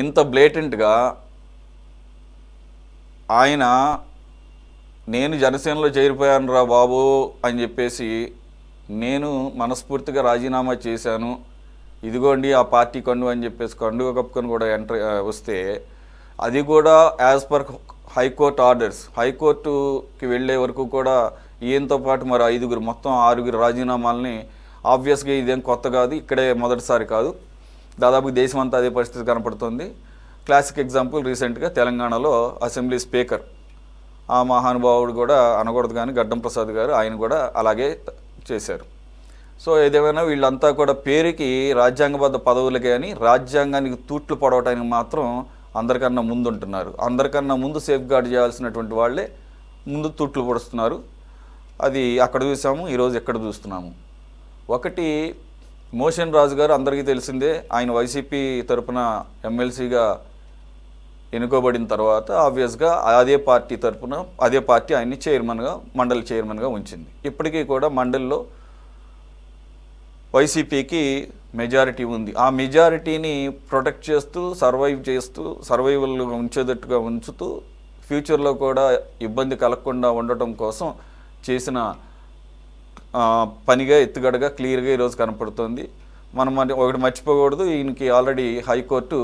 ఇంత బ్లేటెంట్గా ఆయన నేను జనసేనలో చేరిపోయాను రా బాబు అని చెప్పేసి నేను మనస్ఫూర్తిగా రాజీనామా చేశాను, ఇదిగోండి ఆ పార్టీ కండు అని చెప్పేసి కండుగా కప్పుకొని కూడా ఎంటర్ వస్తే, అది కూడా యాజ్ పర్ హైకోర్టు ఆర్డర్స్, హైకోర్టుకి వెళ్ళే వరకు కూడా ఈయనతో పాటు మరి ఐదుగురు, మొత్తం ఆరుగురు రాజీనామాలని, ఆబ్వియస్గా ఇదేం కొత్త కాదు, ఇక్కడే మొదటిసారి కాదు, దాదాపు దేశం అంతా అదే పరిస్థితి కనపడుతుంది. క్లాసిక్ ఎగ్జాంపుల్ రీసెంట్గా తెలంగాణలో అసెంబ్లీ స్పీకర్, ఆ మహానుభావుడు కూడా అనకూడదు కానీ గడ్డం ప్రసాద్ గారు, ఆయన కూడా అలాగే చేశారు. సో ఏదేమైనా వీళ్ళంతా కూడా పేరుకి రాజ్యాంగబద్ధ పదవులు కానీ రాజ్యాంగానికి తూట్లు పడవటానికి మాత్రం అందరికన్నా ముందు ఉంటున్నారు. అందరికన్నా ముందు సేఫ్ గార్డ్ చేయాల్సినటువంటి వాళ్ళే ముందు తూట్లు పొడుస్తున్నారు. అది అక్కడ చూసాము, ఈరోజు ఎక్కడ చూస్తున్నాము. ఒకటి, మోషన్ రాజు గారు అందరికీ తెలిసిందే, ఆయన వైసీపీ తరపున ఎమ్మెల్సీగా ఎన్నుకోబడిన తర్వాత ఆబ్వియస్గా అదే పార్టీ తరపున అదే పార్టీ ఆయన్ని చైర్మన్గా, మండలి చైర్మన్గా ఉంచింది. ఇప్పటికీ కూడా మండలిలో వైసీపీకి మెజారిటీ ఉంది. ఆ మెజారిటీని ప్రొటెక్ట్ చేస్తూ, సర్వైవల్ ఉంచేటట్టుగా ఉంచుతూ, ఫ్యూచర్లో కూడా ఇబ్బంది కలగకుండా ఉండటం కోసం చేసిన పనిగా, ఎత్తుగడగా క్లియర్గా ఈరోజు కనపడుతుంది. మనం ఒకటి మర్చిపోకూడదు, ఈయనకి ఆల్రెడీ హైకోర్టు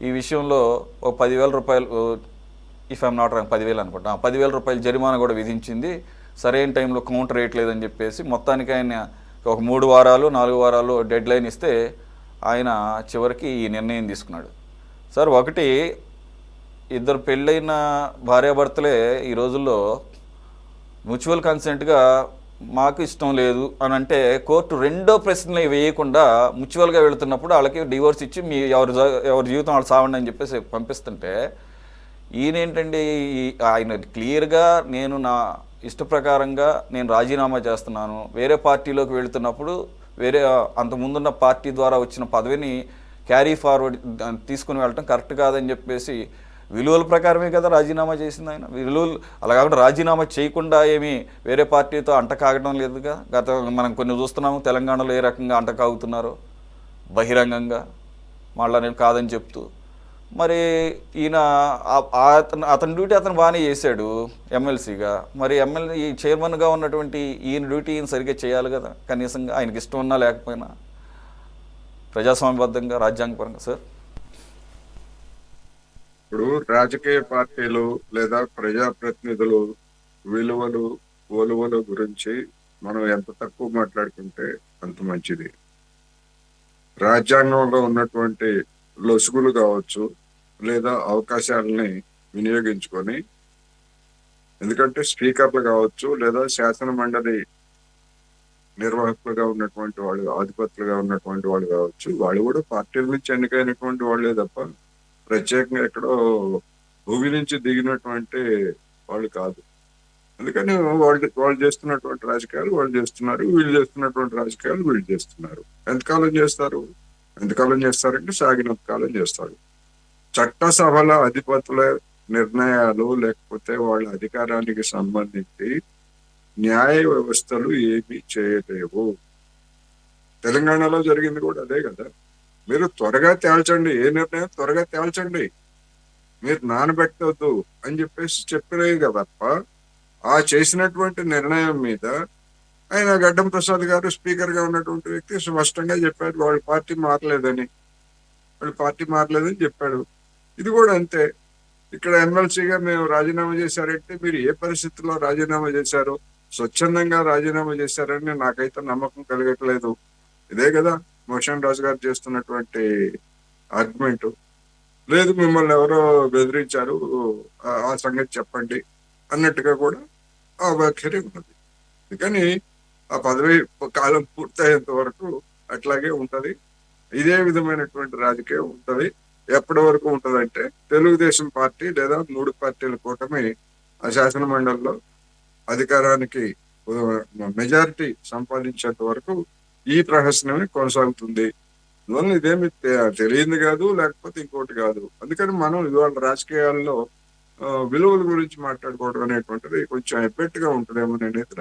ఈ విషయంలో ఒక 10,000 రూపాయలు, ఇఫ్ ఐఎమ్ నాట్ రాంగ్ 10,000 అనుకుంటా, 10,000 రూపాయలు జరిమానా కూడా విధించింది. సరైన టైంలో కౌంటర్ వేయట్లేదని చెప్పేసి. మొత్తానికి ఆయన ఒక 3 వారాలు 4 వారాలు డెడ్ లైన్ ఇస్తే ఆయన చివరికి ఈ నిర్ణయం తీసుకున్నాడు. సార్, ఒకటి, ఇద్దరు పెళ్ళైన భార్యాభర్తలే ఈ రోజుల్లో మ్యూచువల్ కన్సెంట్గా మాకు ఇష్టం లేదు అని అంటే కోర్టు రెండో ప్రశ్నలు వేయకుండా మ్యూచువల్గా వెళుతున్నప్పుడు వాళ్ళకి డివోర్స్ ఇచ్చి మీ ఎవరి జీవితం వాళ్ళు సావండి అని చెప్పేసి పంపిస్తుంటే, ఈయనేంటండి ఆయన క్లియర్గా నేను నా ఇష్ట ప్రకారంగా నేను రాజీనామా చేస్తున్నాను, వేరే పార్టీలోకి వెళుతున్నప్పుడు వేరే అంతకుముందున్న పార్టీ ద్వారా వచ్చిన పదవిని క్యారీ ఫార్వర్డ్ తీసుకుని వెళ్ళటం కరెక్ట్ కాదని చెప్పేసి విలువల ప్రకారమే కదా రాజీనామా చేసింది ఆయన. విలువలు అలా కాకుండా రాజీనామా చేయకుండా ఏమీ వేరే పార్టీతో అంటకాగడం లేదుగా. మనం కొన్ని చూస్తున్నాము తెలంగాణలో ఏ రకంగా అంటకాగుతున్నారో బహిరంగంగా, మళ్ళీ నేను కాదని చెప్తూ. మరి ఈయన అతని డ్యూటీ అతను బాగానే చేశాడు ఎమ్మెల్సీగా, మరి ఈ చైర్మన్గా ఉన్నటువంటి ఈయన డ్యూటీ ఈయన సరిగ్గా చేయాలి కదా కనీసంగా, ఆయనకి ఇష్టం ఉన్నా లేకపోయినా ప్రజాస్వామ్యబద్ధంగా, రాజ్యాంగపరంగా. సార్, ఇప్పుడు రాజకీయ పార్టీలు లేదా ప్రజాప్రతినిధులు విలువలు ఒలువల గురించి మనం ఎంత తక్కువ మాట్లాడుకుంటే అంత మంచిది. రాజ్యాంగంలో ఉన్నటువంటి లొసుగులు కావచ్చు లేదా అవకాశాలని వినియోగించుకొని, ఎందుకంటే స్పీకర్లు కావచ్చు లేదా శాసన మండలి నిర్వాహకులుగా ఉన్నటువంటి వాళ్ళు, అధిపతులుగా ఉన్నటువంటి వాళ్ళు కావచ్చు, వాళ్ళు కూడా పార్టీల నుంచి ఎన్నికైనటువంటి వాళ్ళే తప్ప ప్రత్యేకంగా ఎక్కడో భూమి నుంచి దిగినటువంటి వాళ్ళు కాదు. అందుకని వాళ్ళు చేస్తున్నటువంటి రాజకీయాలు వాళ్ళు చేస్తున్నారు, వీళ్ళు చేస్తున్నటువంటి రాజకీయాలు వీళ్ళు చేస్తున్నారు. ఎంతకాలం చేస్తారంటే సాగినంత కాలం చేస్తారు. చట్టసభల అధిపతుల నిర్ణయాలు లేకపోతే వాళ్ళ అధికారానికి సంబంధించి న్యాయ వ్యవస్థలు ఏమీ చేయలేవు. తెలంగాణలో జరిగింది కూడా అదే కదా. మీరు త్వరగా తేల్చండి, ఏ నిర్ణయం త్వరగా తేల్చండి, మీరు నానబెట్టవద్దు అని చెప్పేసి చెప్పలేదు కదా తప్ప, ఆ చేసినటువంటి నిర్ణయం మీద ఆయన గడ్డం ప్రసాద్ గారు స్పీకర్ గా ఉన్నటువంటి వ్యక్తి స్పష్టంగా చెప్పారు వాళ్ళ పార్టీ మారలేదని చెప్పాడు. ఇది కూడా అంతే. ఇక్కడ ఎమ్మెల్సీగా మేము రాజీనామా చేశారంటే మీరు ఏ పరిస్థితుల్లో రాజీనామా చేశారో, స్వచ్ఛందంగా రాజీనామా చేశారని నాకైతే నమ్మకం కలగట్లేదు. ఇదే కదా మోషన్ రాజు గారు చేస్తున్నటువంటి ఆర్గ్యుమెంట్. లేదు మిమ్మల్ని ఎవరో బెదిరించారు, ఆ సంగతి చెప్పండి అన్నట్టుగా కూడా ఆ వ్యాఖ్యనే ఉన్నది. అందుకని ఆ పదవి కాలం పూర్తయ్యేంత వరకు అట్లాగే ఉంటది. ఇదే విధమైనటువంటి రాజకీయం ఉంటది. ఎప్పటి వరకు ఉంటదంటే తెలుగుదేశం పార్టీ లేదా 3 పార్టీల కూటమి ఆ శాసన మండలిలో అధికారానికి మెజారిటీ సంపాదించేంత వరకు ఈ ప్రహసనమే కొనసాగుతుంది. అందువల్ల ఇదేమి తెలియదు కాదు, లేకపోతే ఇంకోటి కాదు. అందుకని మనం ఇవాళ రాజకీయాల్లో విలువల గురించి మాట్లాడుకోవడం అనేటువంటిది కొంచెం ఎబ్బెట్టుగా ఉంటుందేమో నేనైతే